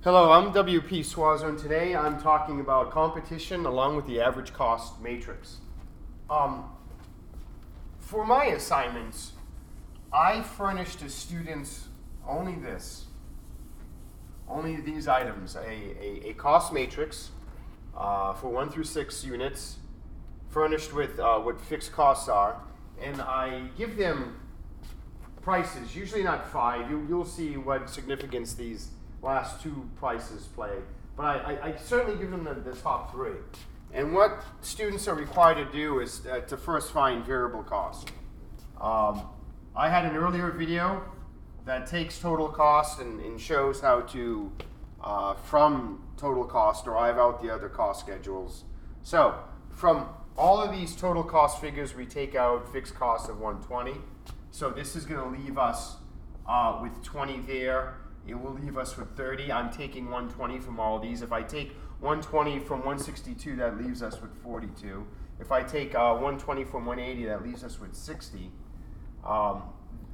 Hello, I'm WP Swazo, and today I'm talking about competition along with the average cost matrix. For my assignments, I furnished the students only these items, a cost matrix for 1 through 6 units, furnished with what fixed costs are, and I give them prices, usually not 5. You'll see what significance these last 2 prices play, but I certainly give them the top 3. And what students are required to do is to first find variable cost. I had an earlier video that takes total cost and shows how to, from total cost, derive out the other cost schedules. So, from all of these total cost figures, we take out fixed costs of 120. So this is going to leave us with 20 there. It will leave us with 30. I'm taking 120 from all of these. If I take 120 from 162, that leaves us with 42. If I take 120 from 180, that leaves us with 60.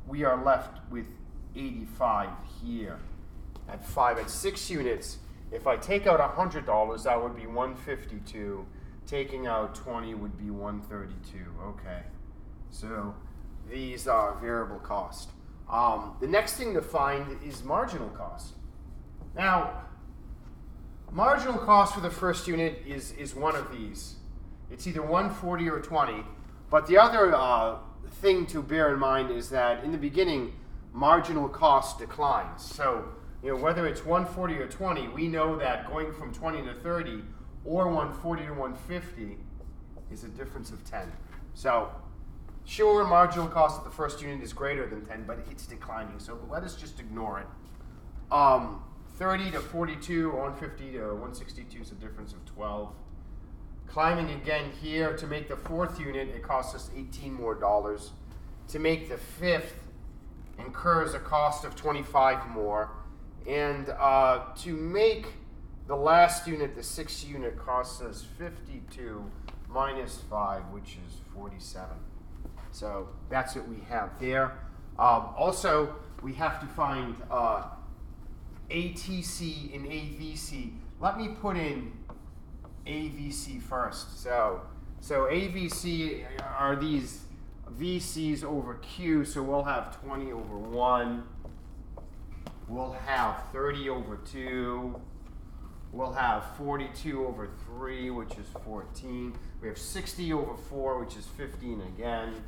We are left with 85 here. At 6 units, if I take out $100, that would be 152. Taking out 20 would be 132. Okay. So these are variable cost. The next thing to find is marginal cost. Now, marginal cost for the first unit is one of these. It's either 140 or 20. But the other thing to bear in mind is that in the beginning, marginal cost declines. So, whether it's 140 or 20, we know that going from 20 to 30 or 140 to 150 is a difference of 10. So, sure, marginal cost at the first unit is greater than 10, but it's declining, so let us just ignore it. 30 to 42, 150 to 162 is a difference of 12. Climbing again here, to make the 4th unit, it costs us $18 more. To make the 5th, incurs a cost of 25 more. And to make the last unit, the 6th unit, costs us 52 minus 5, which is 47. So that's what we have there. Also, we have to find ATC and AVC. Let me put in AVC first. So AVC are these VCs over Q, so we'll have 20 over 1. We'll have 30 over 2. We'll have 42 over 3, which is 14. We have 60 over 4, which is 15 again.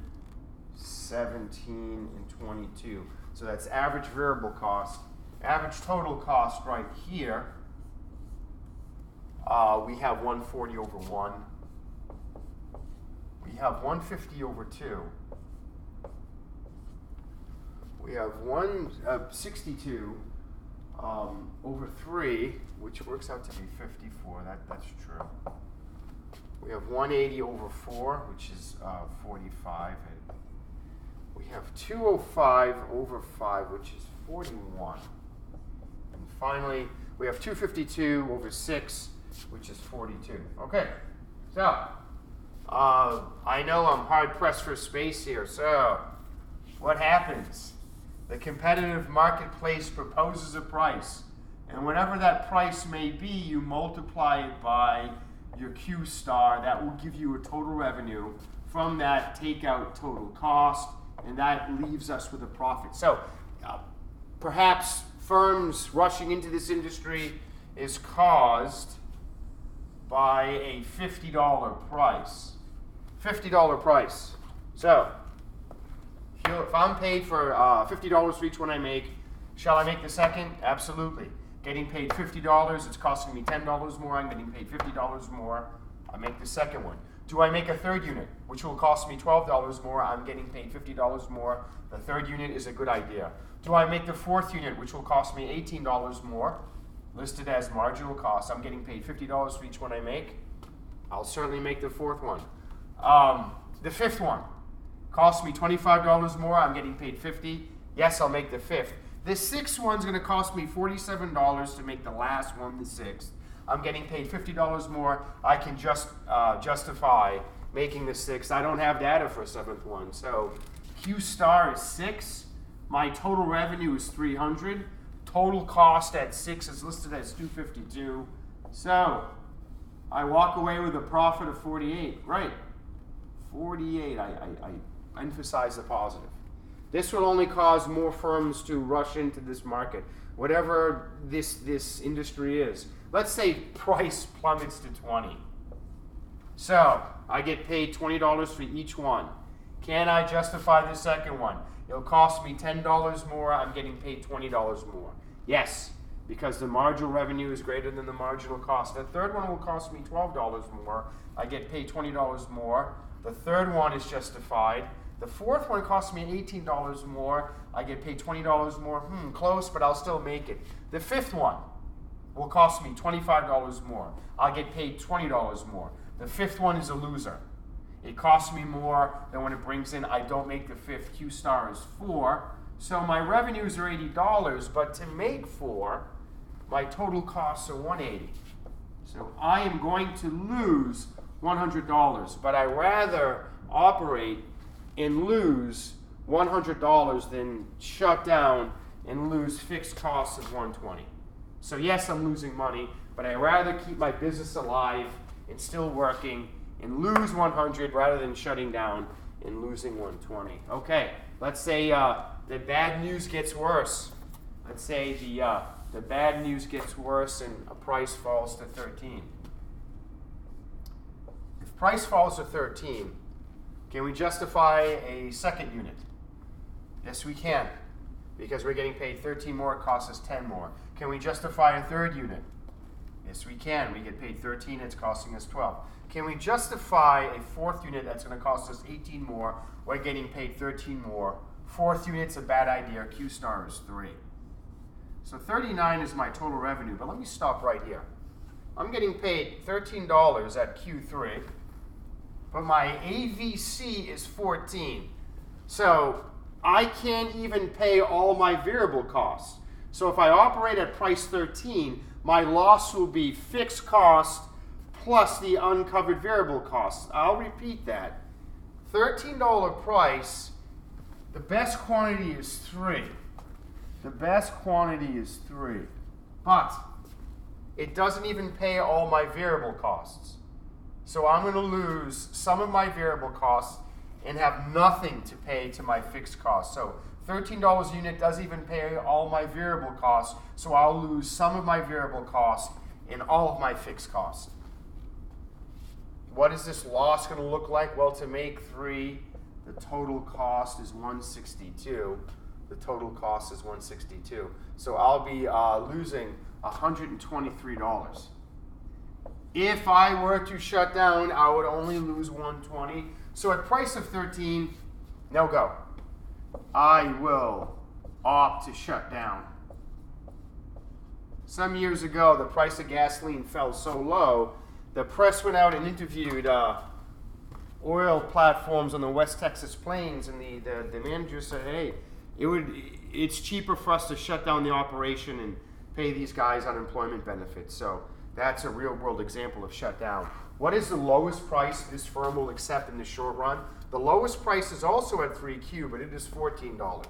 17 and 22. So that's average variable cost. Average total cost right here, we have 140 over 1. We have 150 over 2. We have 162 over 3, which works out to be 54. That's true. We have 180 over 4, which is 45. And we have 205 over 5, which is 41. And finally, we have 252 over 6, which is 42. Okay, so I know I'm hard-pressed for space here, so what happens? The competitive marketplace proposes a price, and whatever that price may be, you multiply it by your Q star. That will give you a total revenue. From that, take out total cost, and that leaves us with a profit. So perhaps firms rushing into this industry is caused by a $50 price. $50 price. So if I'm paid for $50 for each one I make, shall I make the second? Absolutely. Getting paid $50, it's costing me $10 more. I'm getting paid $50 more. I make the second one. Do I make a 3rd unit, which will cost me $12 more? I'm getting paid $50 more. The 3rd unit is a good idea. Do I make the 4th unit, which will cost me $18 more, listed as marginal cost? I'm getting paid $50 for each one I make. I'll certainly make the 4th one. The 5th one costs me $25 more. I'm getting paid $50. Yes, I'll make the 5th. The 6th one's going to cost me $47 to make the last one, the 6th. I'm getting paid $50 more. I can just justify making the 6th. I don't have data for a 7th one. So Q star is 6. My total revenue is 300. Total cost at 6 is listed as 252. So I walk away with a profit of 48. Right. 48. I emphasize the positive. This will only cause more firms to rush into this market, whatever this industry is. Let's say price plummets to 20. So I get paid $20 for each one. Can I justify the second one? It'll cost me $10 more. I'm getting paid $20 more. Yes, because the marginal revenue is greater than the marginal cost. The third one will cost me $12 more. I get paid $20 more. The third one is justified. The fourth one costs me $18 more. I get paid $20 more. Close, but I'll still make it. The fifth one will cost me $25 more. I'll get paid $20 more. The fifth one is a loser. It costs me more than when it brings in. I don't make the fifth. Q star is 4. So my revenues are $80, but to make 4, my total costs are $180. So I am going to lose $100, but I rather operate and lose $100 than shut down and lose fixed costs of $120. So yes, I'm losing money, but I rather keep my business alive and still working and lose 100 rather than shutting down and losing 120. Okay, let's say the bad news gets worse. Let's say the bad news gets worse and a price falls to 13. If price falls to 13, can we justify a second unit? Yes, we can, because we're getting paid 13 more, it costs us 10 more. Can we justify a third unit? Yes, we can. We get paid 13, it's costing us 12. Can we justify a fourth unit that's going to cost us 18 more? We're getting paid 13 more. Fourth unit's a bad idea. Q star is 3. So 39 is my total revenue, but let me stop right here. I'm getting paid $13 at Q3, but my AVC is 14. So I can't even pay all my variable costs. So if I operate at price 13, my loss will be fixed cost plus the uncovered variable costs. I'll repeat that. $13 price, the best quantity is 3. The best quantity is 3. But it doesn't even pay all my variable costs. So I'm going to lose some of my variable costs and have nothing to pay to my fixed costs. So $13 a unit doesn't even pay all my variable costs, so I'll lose some of my variable costs and all of my fixed costs. What is this loss going to look like? Well, to make 3, the total cost is 162. The total cost is 162. So I'll be losing $123. If I were to shut down, I would only lose 120. So at price of 13, no go. I will opt to shut down. Some years ago, the price of gasoline fell so low, the press went out and interviewed oil platforms on the West Texas plains, and the manager said, hey, it's cheaper for us to shut down the operation and pay these guys unemployment benefits. So that's a real world example of shutdown. What is the lowest price this firm will accept in the short run? The lowest price is also at 3Q, but it is $14.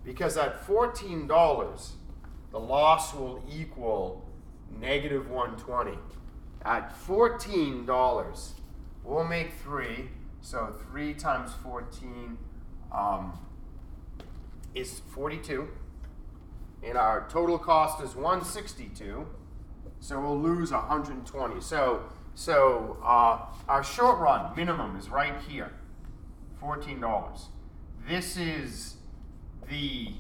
Because at $14, the loss will equal negative 120. At $14, we'll make 3. So 3 times 14 is 42. And our total cost is 162. So we'll lose 120. So our short run minimum is right here, $14. This is the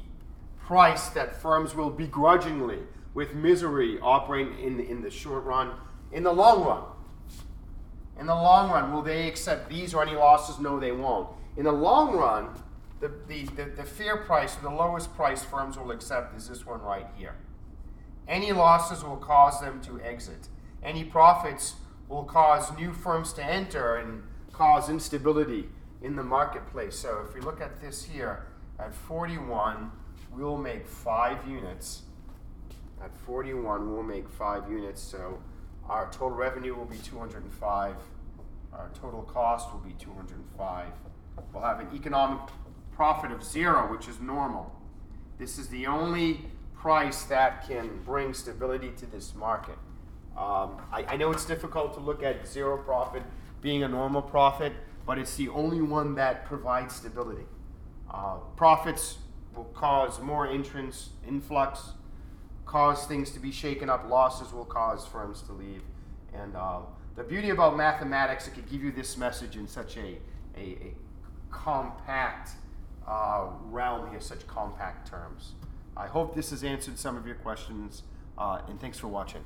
price that firms will begrudgingly, with misery, operate in the short run. In the long run, will they accept these or any losses? No, they won't. In the long run, the fair price, the lowest price firms will accept is this one right here. Any losses will cause them to exit. Any profits will cause new firms to enter and cause instability in the marketplace. So if we look at this here, at 41, we'll make 5 units. At 41, we'll make 5 units. So our total revenue will be 205. Our total cost will be 205. We'll have an economic profit of 0, which is normal. This is the only price that can bring stability to this market. I know it's difficult to look at zero profit being a normal profit, but it's the only one that provides stability. Profits will cause more entrance, influx, cause things to be shaken up. Losses will cause firms to leave. And the beauty about mathematics, it could give you this message in such a compact realm here, such compact terms. I hope this has answered some of your questions, and thanks for watching.